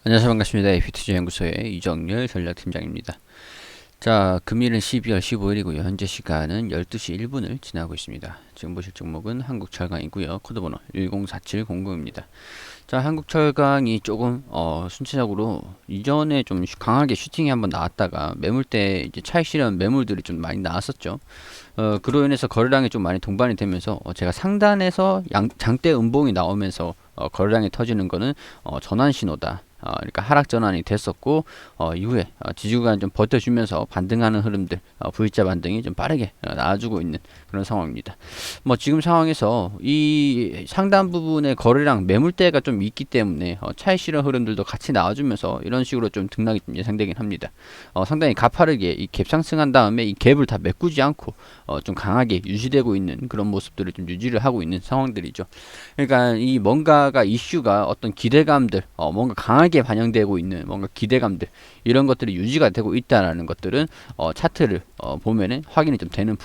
안녕하세요. 반갑습니다. 에이피투자 연구소의 이정렬 전략팀장입니다. 자, 금일은 12월 15일이고요. 현재 시간은 12시 1분을 지나고 있습니다. 지금 보실 종목은 한국철강이고요. 코드번호 104700입니다. 자, 한국철강이 조금 순차적으로 이전에 좀 강하게 슈팅이 한번 나왔다가 매물대 이제 차익 실현 매물들이 좀 많이 나왔었죠. 그로 인해서 거래량이 좀 많이 동반이 되면서 제가 상단에서 장대 음봉이 나오면서 거래량이 터지는 거는 전환 신호다. 그러니까 하락 전환이 됐었고 이후에 지지구간 좀 버텨주면서 반등하는 흐름들 V자 반등이 좀 빠르게 나와주고 있는 그런 상황입니다. 뭐 지금 상황에서 이 상단 부분의 거래량 매물대가 좀 있기 때문에 차익 실현 흐름들도 같이 나와주면서 이런 식으로 좀 등락이 좀 예상되긴 합니다. 상당히 가파르게 이 갭 상승한 다음에 이 갭을 다 메꾸지 않고 좀 강하게 유지되고 있는 그런 모습들을 좀 유지를 하고 있는 상황들이죠. 그러니까 이 뭔가가 이슈가 어떤 기대감들 뭔가 강하게 반영되고 있는 뭔가 기대감들 이런 것들이 유지가 되고 있다라는 것들은 차트를 보면은 확인이 좀 되는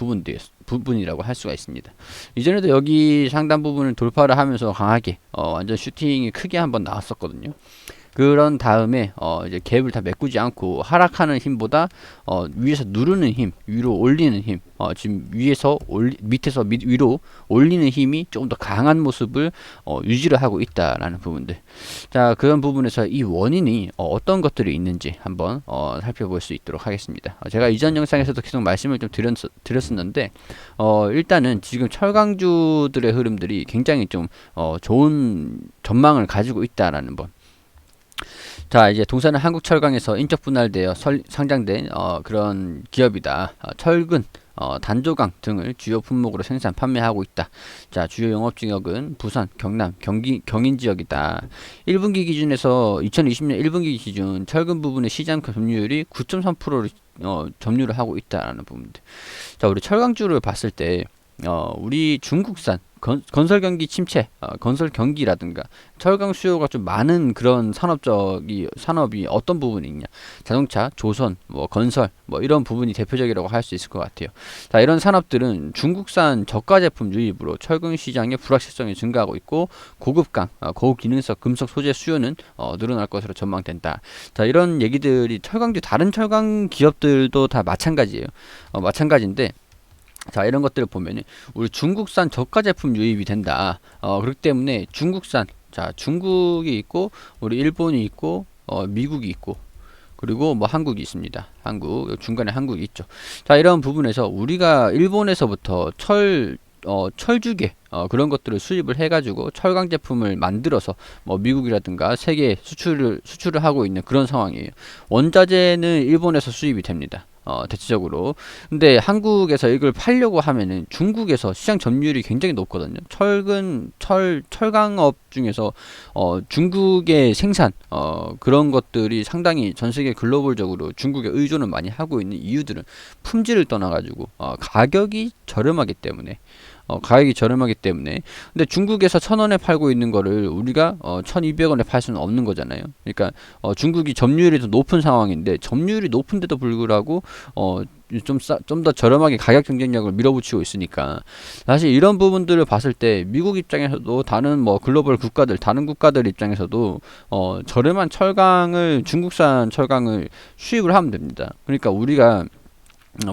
부분이라고 할 수가 있습니다. 이전에도 여기 상단 부분을 돌파를 하면서 강하게 완전 슈팅이 크게 한번 나왔었거든요. 그런 다음에 이제 갭을 다 메꾸지 않고 하락하는 힘보다 위에서 누르는 힘, 위로 올리는 힘, 지금 밑에서 위로 올리는 힘이 조금 더 강한 모습을 유지를 하고 있다라는 부분들. 자, 그런 부분에서 이 원인이 어떤 것들이 있는지 한번 살펴볼 수 있도록 하겠습니다. 제가 이전 영상에서도 계속 말씀을 좀 드렸었는데 일단은 지금 철강주들의 흐름들이 굉장히 좀 좋은 전망을 가지고 있다라는 것. 자, 이제 동사는 한국철강에서 인적 분할되어 상장된 그런 기업이다. 철근, 단조강 등을 주요 품목으로 생산, 판매하고 있다. 자, 주요 영업지역은 부산, 경남, 경인 지역이다. 1분기 기준에서 2020년 1분기 기준 철근 부분의 시장 점유율이 9.3%를 점유를 하고 있다라는 부분들. 자, 우리 철강주를 봤을 때 우리 중국산 건설 경기 침체, 건설 경기라든가 철강 수요가 좀 많은 그런 산업이 어떤 부분이 있냐? 자동차, 조선, 뭐 건설, 뭐 이런 부분이 대표적이라고 할 수 있을 것 같아요. 자, 이런 산업들은 중국산 저가 제품 유입으로 철강 시장의 불확실성이 증가하고 있고 고급강, 고기능성 금속 소재 수요는 늘어날 것으로 전망된다. 자, 이런 얘기들이 다른 철강 기업들도 다 마찬가지예요. 마찬가지인데. 자, 이런 것들을 보면은 우리 중국산 저가 제품 유입이 된다. 그렇기 때문에 자, 중국이 있고 우리 일본이 있고 미국이 있고 그리고 뭐 한국이 있습니다. 중간에 한국이 있죠. 자, 이런 부분에서 우리가 일본에서부터 철주계 그런 것들을 수입을 해가지고 철강 제품을 만들어서 뭐 미국이라든가 세계에 수출을 하고 있는 그런 상황이에요. 원자재는 일본에서 수입이 됩니다. 대체적으로. 근데 한국에서 이걸 팔려고 하면은 중국에서 시장 점유율이 굉장히 높거든요. 철강업 중에서 중국의 생산 그런 것들이 상당히 전 세계 글로벌적으로 중국에 의존을 많이 하고 있는 이유들은 품질을 떠나가지고 가격이 저렴하기 때문에 근데 중국에서 1,000원에 팔고 있는 거를 우리가 1,200원에 팔 수는 없는 거잖아요. 그러니까 중국이 점유율이 더 높은 상황인데 점유율이 높은데도 불구하고 좀 더 저렴하게 가격 경쟁력을 밀어붙이고 있으니까 사실 이런 부분들을 봤을 때 미국 입장에서도 다른 국가들 입장에서도 저렴한 중국산 철강을 수입을 하면 됩니다. 그러니까 우리가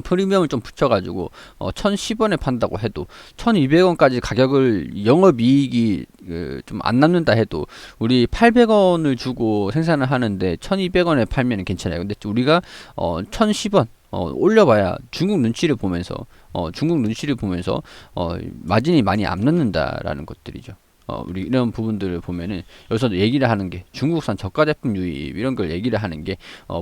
프리미엄을 좀 붙여가지고 1,010원에 판다고 해도 1,200원까지 가격을 영업이익이 좀 안 남는다 해도 우리 800원을 주고 생산을 하는데 1,200원에 팔면 괜찮아요. 근데 우리가 1,010원 올려봐야 중국 눈치를 보면서 마진이 많이 안 남는다라는 것들이죠. 우리 이런 부분들을 보면은 여기서 얘기를 하는 게 중국산 저가 제품 유입 이런 걸 얘기를 하는 게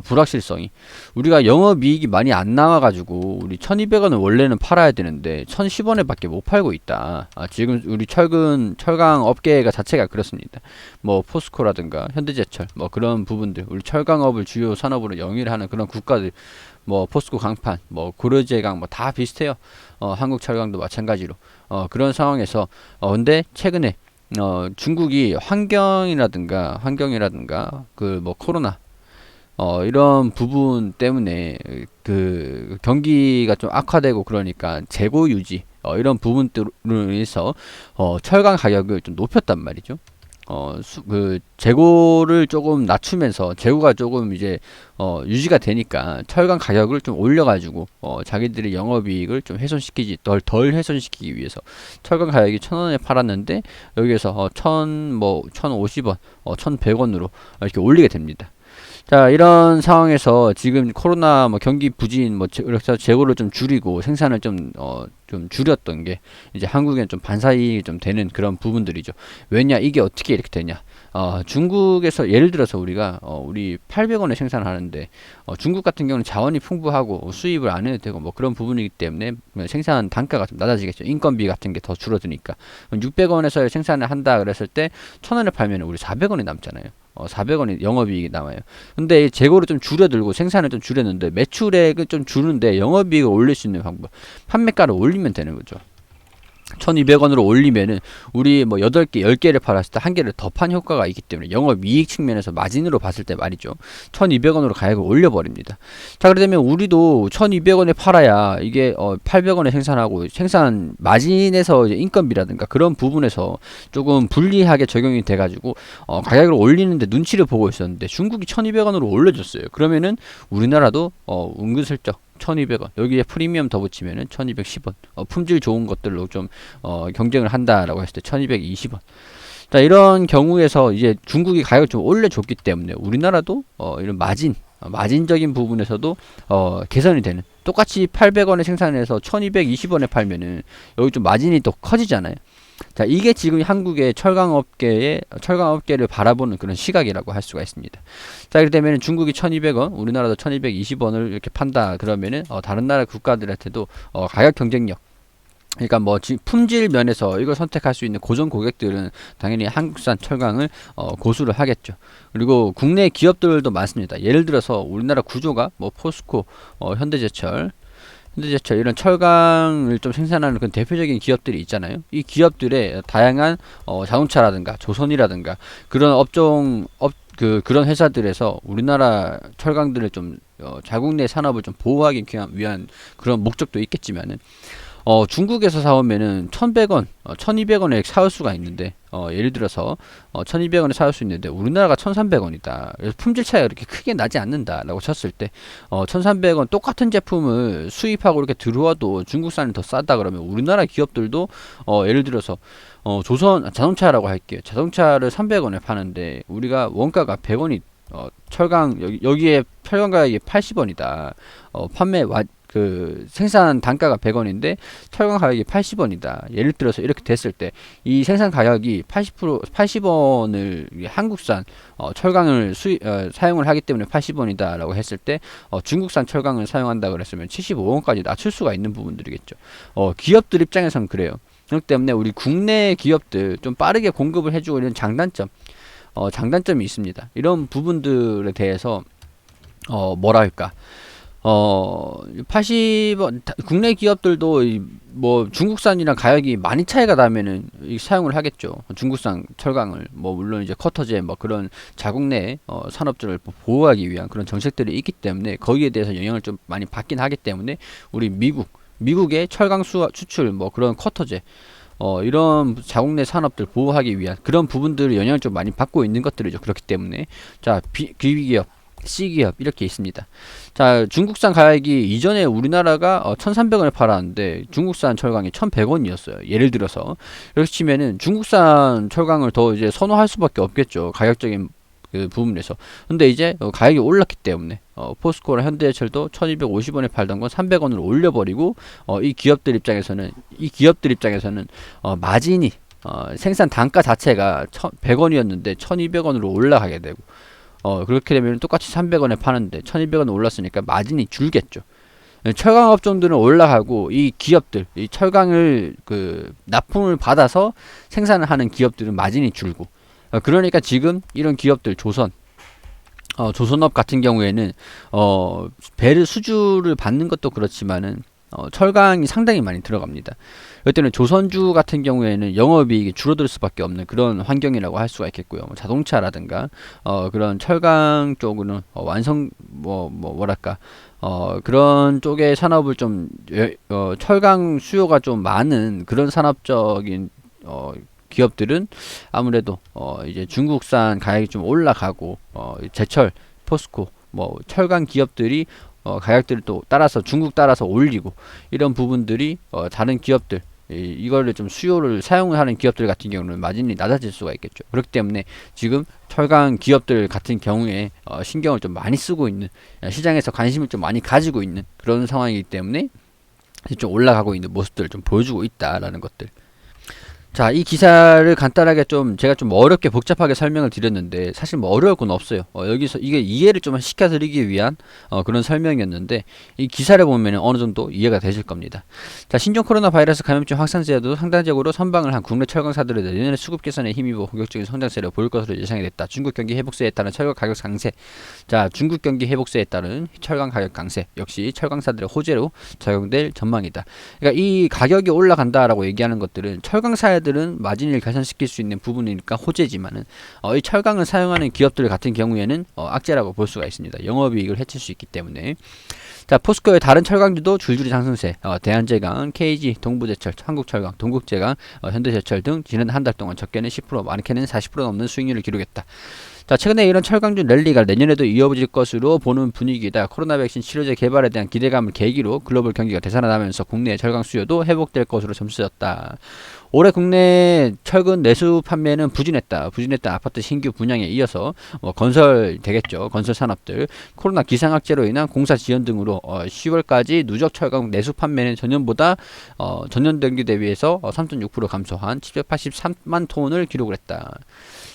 불확실성이 우리가 영업이익이 많이 안 나와가지고 우리 1,200원을 원래는 팔아야 되는데 1,010원에 밖에 못 팔고 있다. 지금 우리 철강 업계가 자체가 그렇습니다. 뭐 포스코라든가 현대제철 뭐 그런 부분들 우리 철강업을 주요 산업으로 영위를 하는 그런 국가들 뭐 포스코 강판 뭐 고려제강 뭐 다 비슷해요. 한국철강도 마찬가지로 그런 상황에서 근데 최근에 중국이 환경이라든가 그 뭐 코로나 이런 부분 때문에 그 경기가 좀 악화되고 그러니까 재고 유지 이런 부분들로 인해서 철강 가격을 좀 높였단 말이죠. 그 재고를 조금 낮추면서 재고가 조금 이제 유지가 되니까 철강 가격을 좀 올려가지고 자기들의 영업이익을 좀 훼손시키지 덜 훼손시키기 위해서 철강 가격이 1,000원에 팔았는데 여기에서 1,050원, 1,100원으로 이렇게 올리게 됩니다. 자, 이런 상황에서 지금 코로나 뭐 경기 부진 그래서 재고를 좀 줄이고 생산을 좀 줄였던 게 이제 한국에는 좀 반사이익이 좀 되는 그런 부분들이죠. 왜냐, 이게 어떻게 이렇게 되냐. 중국에서 예를 들어서 우리 800원에 생산하는데 중국 같은 경우는 자원이 풍부하고 수입을 안 해도 되고 뭐 그런 부분이기 때문에 생산 단가가 좀 낮아지겠죠. 인건비 같은 게 더 줄어드니까. 600원에서 생산을 한다 그랬을 때 1,000원에 팔면 우리 400원이 남잖아요. 400원이 영업이익이 남아요. 근데 이 재고를 좀 줄여들고 생산을 좀 줄였는데 매출액을 좀 주는데 영업이익을 올릴 수 있는 방법. 판매가를 올리면 되는 거죠. 1,200원으로 올리면은 우리 뭐 8개, 10개를 팔았을 때 한 개를 더 판 효과가 있기 때문에 영업이익 측면에서 마진으로 봤을 때 말이죠. 1,200원으로 가격을 올려버립니다. 자, 그러면 우리도 1,200원에 팔아야 이게 800원에 생산하고 생산 마진에서 이제 인건비라든가 그런 부분에서 조금 불리하게 적용이 돼가지고 가격을 올리는데 눈치를 보고 있었는데 중국이 1,200원으로 올려줬어요. 그러면은 우리나라도 은근슬쩍 1,200원 여기에 프리미엄 더 붙이면은 1,210원 품질 좋은 것들로 좀 경쟁을 한다라고 했을 때 1,220원. 자, 이런 경우에서 이제 중국이 가격을 좀 올려줬기 때문에 우리나라도 이런 마진적인 부분에서도 개선이 되는, 똑같이 800원에 생산해서 1,220원에 팔면은 여기 좀 마진이 더 커지잖아요. 자, 이게 지금 한국의 철강업계를 바라보는 그런 시각이라고 할 수가 있습니다. 자, 이렇게 되면 중국이 1,200원, 우리나라도 1,220원을 이렇게 판다 그러면은 다른 나라 국가들한테도 가격 경쟁력, 그러니까 뭐 품질 면에서 이걸 선택할 수 있는 고정 고객들은 당연히 한국산 철강을 고수를 하겠죠. 그리고 국내 기업들도 많습니다. 예를 들어서 우리나라 구조가 뭐 포스코, 현대제철 이런 철강을 좀 생산하는 그런 대표적인 기업들이 있잖아요. 이 기업들의 다양한 자동차라든가 조선이라든가 그런 그런 회사들에서 우리나라 철강들을 좀 자국 내 산업을 좀 보호하기 위한 그런 목적도 있겠지만은 중국에서 사오면은 1,100원, 1,200원에 사올 수가 있는데, 예를 들어서, 1,200원에 사올 수 있는데, 우리나라가 1,300원이다. 그래서 품질 차이가 그렇게 크게 나지 않는다라고 쳤을 때, 1,300원 똑같은 제품을 수입하고 이렇게 들어와도 중국산이 더 싸다 그러면 우리나라 기업들도, 예를 들어서, 조선, 자동차라고 할게요. 자동차를 300원에 파는데, 우리가 원가가 100원이, 여기에 철강 가격이 80원이다. 생산 단가가 100원인데 철강 가격이 80원이다. 예를 들어서 이렇게 됐을 때 이 생산 가격이 80원을 한국산 철강을 사용을 하기 때문에 80원이다라고 했을 때 중국산 철강을 사용한다 그랬으면 75원까지 낮출 수가 있는 부분들이겠죠. 기업들 입장에선 그래요. 그렇기 때문에 우리 국내 기업들 좀 빠르게 공급을 해주고 이런 장단점이 있습니다. 이런 부분들에 대해서 뭐랄까 80원, 국내 기업들도 뭐 중국산이랑 가격이 많이 차이가 나면은 사용을 하겠죠. 중국산 철강을 뭐 물론 이제 커터제 뭐 그런 자국 내 산업들을 보호하기 위한 그런 정책들이 있기 때문에 거기에 대해서 영향을 좀 많이 받긴 하기 때문에 우리 미국의 철강 수출 뭐 그런 커터제 이런 자국 내 산업들 보호하기 위한 그런 부분들을 영향을 좀 많이 받고 있는 것들이죠. 그렇기 때문에 자, B기업, C기업 이렇게 있습니다. 자, 중국산 가격이 이전에 우리나라가 1,300원에 팔았는데 중국산 철강이 1,100원이었어요. 예를 들어서 이렇게 치면은 중국산 철강을 더 이제 선호할 수밖에 없겠죠. 가격적인 그 부분에서. 근데 이제 가격이 올랐기 때문에 포스코랑 현대제철도 1,250원에 팔던 건 300원으로 올려버리고 이 기업들 입장에서는 마진이 생산 단가 자체가 100원이었는데 1,200원으로 올라가게 되고 그렇게 되면 똑같이 300원에 파는데 1,200원 올랐으니까 마진이 줄겠죠. 철강 업종들은 올라가고 이 기업들, 이 철강을 납품을 받아서 생산을 하는 기업들은 마진이 줄고 그러니까 지금 이런 기업들 조선업 같은 경우에는 배를 수주를 받는 것도 그렇지만은 철강이 상당히 많이 들어갑니다. 이때는 조선주 같은 경우에는 영업이익이 줄어들 수밖에 없는 그런 환경이라고 할 수가 있겠고요. 자동차라든가 그런 철강 쪽으로는 그런 쪽의 산업을 좀 철강 수요가 좀 많은 그런 산업적인 기업들은 아무래도 이제 중국산 가격이 좀 올라가고 제철, 포스코, 뭐 철강 기업들이 가격들을 또 따라서 중국 따라서 올리고 이런 부분들이 다른 기업들 이거를 좀 수요를 사용을 하는 기업들 같은 경우는 마진이 낮아질 수가 있겠죠. 그렇기 때문에 지금 철강 기업들 같은 경우에 신경을 좀 많이 쓰고 있는 시장에서 관심을 좀 많이 가지고 있는 그런 상황이기 때문에 좀 올라가고 있는 모습들을 좀 보여주고 있다라는 것들. 자, 이 기사를 간단하게 좀 제가 좀 어렵게 복잡하게 설명을 드렸는데 사실 뭐 어려울 건 없어요. 여기서 이게 이해를 좀 시켜드리기 위한 그런 설명이었는데 이 기사를 보면 어느 정도 이해가 되실 겁니다. 자, 신종 코로나 바이러스 감염증 확산세에도 상당적으로 선방을 한 국내 철강사들의 내년에 수급 개선에 힘입어 본격적인 성장세를 보일 것으로 예상이 됐다. 중국 경기 회복세에 따른 철강 가격 상세. 자, 중국 경기 회복세에 따른 철강 가격 강세 역시 철강사들의 호재로 작용될 전망이다. 그러니까 이 가격이 올라간다라고 얘기하는 것들은 철강사들은 마진을 개선시킬 수 있는 부분이니까 호재지만은 이 철강을 사용하는 기업들 같은 경우에는 악재라고 볼 수가 있습니다. 영업이익을 해칠 수 있기 때문에. 자, 포스코의 다른 철강주도 줄줄이 상승세. 대한제강, KG, 동부제철, 한국철강, 동국제강, 현대제철 등 지난 한 달 동안 적게는 10%, 많게는 40% 넘는 수익률을 기록했다. 자, 최근에 이런 철강주 랠리가 내년에도 이어질 것으로 보는 분위기다. 코로나 백신 치료제 개발에 대한 기대감을 계기로 글로벌 경기가 되살아나면서 국내의 철강 수요도 회복될 것으로 점쳐졌다. 올해 국내 철근 내수 판매는 부진했다. 부진했던 아파트 신규 분양에 이어서 건설 되겠죠. 건설 산업들 코로나 기상악재로 인한 공사 지연 등으로 10월까지 누적 철강 내수 판매는 전년보다 전년 동기 대비해서 3.6% 감소한 783만 톤을 기록을 했다.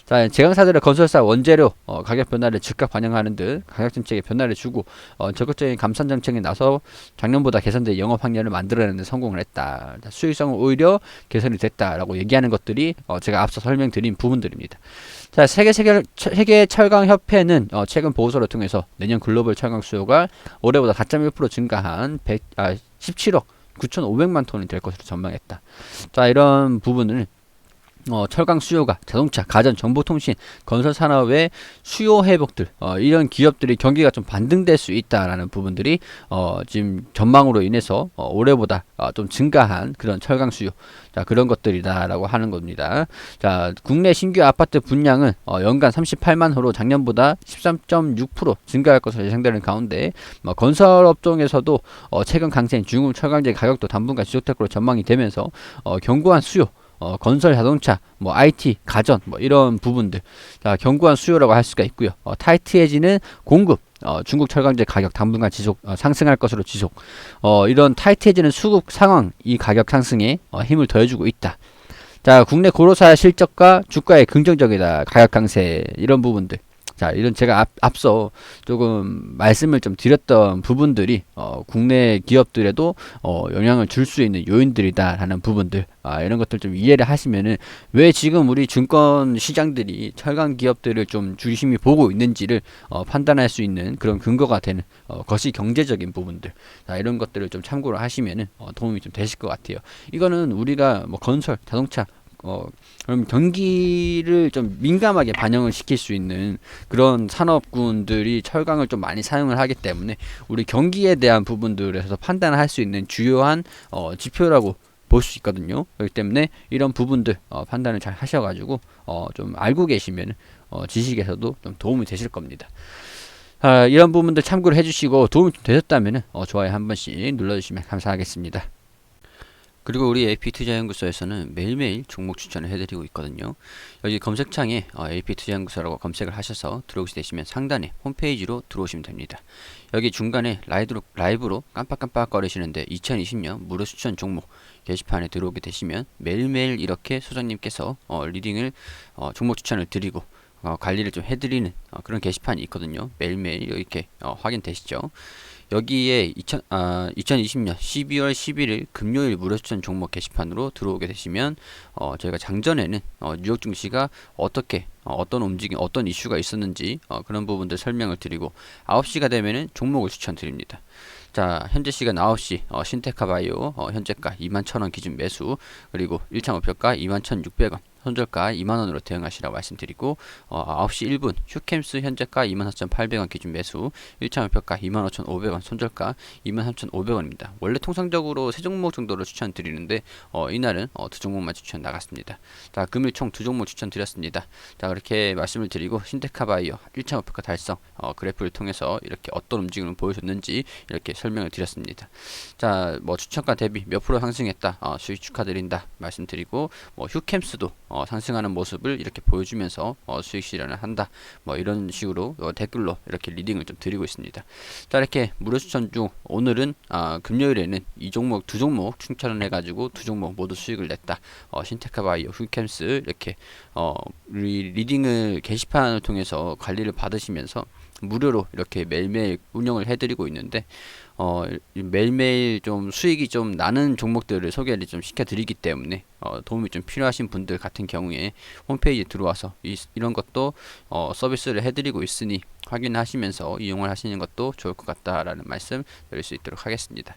자, 제강사들의 건설사 원재료 가격 변화를 즉각 반영하는 듯 가격 정책에 변화를 주고 적극적인 감산 정책에 나서 작년보다 개선된 영업 확률을 만들어내는 데 성공을 했다. 수익성은 오히려 개선이 됐다라고 얘기하는 것들이 제가 앞서 설명드린 부분들입니다. 자, 세계 철강 협회는 최근 보고서를 통해서 내년 글로벌 철강 수요가 올해보다 4.1% 증가한 17억 9,500만 톤이 될 것으로 전망했다. 자, 이런 부분을 철강 수요가 자동차, 가전, 정보통신, 건설 산업의 수요 회복들 이런 기업들이 경기가 좀 반등될 수 있다라는 부분들이 지금 전망으로 인해서 올해보다 좀 증가한 그런 철강 수요 자 그런 것들이다라고 하는 겁니다. 자, 국내 신규 아파트 분양은 연간 38만 호로 작년보다 13.6% 증가할 것으로 예상되는 가운데 건설 업종에서도 최근 강세인 중국 철강제 가격도 당분간 지속될 것으로 전망이 되면서 견고한 수요 건설, 자동차, 뭐 IT, 가전, 뭐 이런 부분들, 자, 견고한 수요라고 할 수가 있고요. 타이트해지는 공급, 중국 철강제 가격 당분간 지속 상승할 것으로 지속. 이런 타이트해지는 수급 상황, 이 가격 상승에 힘을 더해주고 있다. 자, 국내 고로사 실적과 주가에 긍정적이다. 가격 강세 이런 부분들. 자, 이런 제가 앞서 조금 말씀을 좀 드렸던 부분들이 국내 기업들에도 영향을 줄 수 있는 요인들이다 라는 부분들 이런 것들 좀 이해를 하시면은 왜 지금 우리 증권 시장들이 철강 기업들을 좀 중심이 보고 있는지를 판단할 수 있는 그런 근거가 되는 것이 경제적인 부분들 자, 이런 것들을 좀 참고를 하시면은 도움이 좀 되실 것 같아요. 이거는 우리가 뭐 건설, 자동차 그럼 경기를 좀 민감하게 반영을 시킬 수 있는 그런 산업군들이 철강을 좀 많이 사용을 하기 때문에 우리 경기에 대한 부분들에서 판단을 할 수 있는 주요한 지표라고 볼 수 있거든요. 그렇기 때문에 이런 부분들 판단을 잘 하셔가지고 좀 알고 계시면 지식에서도 좀 도움이 되실 겁니다. 이런 부분들 참고를 해주시고 도움이 좀 되셨다면 좋아요 한 번씩 눌러주시면 감사하겠습니다. 그리고 우리 AP투자연구소에서는 매일매일 종목 추천을 해드리고 있거든요. 여기 검색창에 AP투자연구소라고 검색을 하셔서 들어오시게 되시면 상단에 홈페이지로 들어오시면 됩니다. 여기 중간에 라이브로 깜빡깜빡 거리시는데 2020년 무료 추천 종목 게시판에 들어오게 되시면 매일매일 이렇게 소장님께서 리딩을 종목 추천을 드리고 관리를 좀 해드리는 그런 게시판이 있거든요. 매일매일 이렇게 확인되시죠. 여기에 2020년 12월 11일 금요일 무료 추천 종목 게시판으로 들어오게 되시면 저희가 장전에는 뉴욕 증시가 어떻게 어떤 움직임, 어떤 이슈가 있었는지 그런 부분들 설명을 드리고 9시가 되면은 종목을 추천드립니다. 자, 현재 시간 9시 신테카바이오 현재가 21,000원 기준 매수 그리고 1차 목표가 21,600원 손절가 2만원으로 대응하시라고 말씀드리고 9시 1분 휴캠스 현재가 24,800원 기준 매수 1차 목표가 25,500원 손절가 23,500원입니다. 원래 통상적으로 세 종목 정도로 추천드리는데 이날은 두 종목만 추천 나갔습니다. 자, 금일 총 두 종목 추천 드렸습니다. 자, 그렇게 말씀을 드리고 신테카바이오 1차 목표가 달성 그래프를 통해서 이렇게 어떤 움직임을 보여줬는지 이렇게 설명을 드렸습니다. 자, 뭐 추천가 대비 몇 프로 상승했다, 수익 축하드린다 말씀드리고, 뭐 휴캠스도 상승하는 모습을 이렇게 보여주면서 수익 실현을 한다, 뭐 이런 식으로 댓글로 이렇게 리딩을 좀 드리고 있습니다. 자, 이렇게 무료 추천 중 오늘은 금요일에는 이 종목 두 종목 추천을 해가지고 두 종목 모두 수익을 냈다. 신테카바이오, 휴캠스 이렇게 리딩을 게시판을 통해서 관리를 받으시면서 무료로 이렇게 매일매일 운영을 해드리고 있는데, 매일매일 좀 수익이 좀 나는 종목들을 소개를 좀 시켜드리기 때문에 도움이 좀 필요하신 분들 같은 경우에 홈페이지에 들어와서 이런 것도 서비스를 해드리고 있으니 확인하시면서 이용을 하시는 것도 좋을 것 같다라는 말씀 드릴 수 있도록 하겠습니다.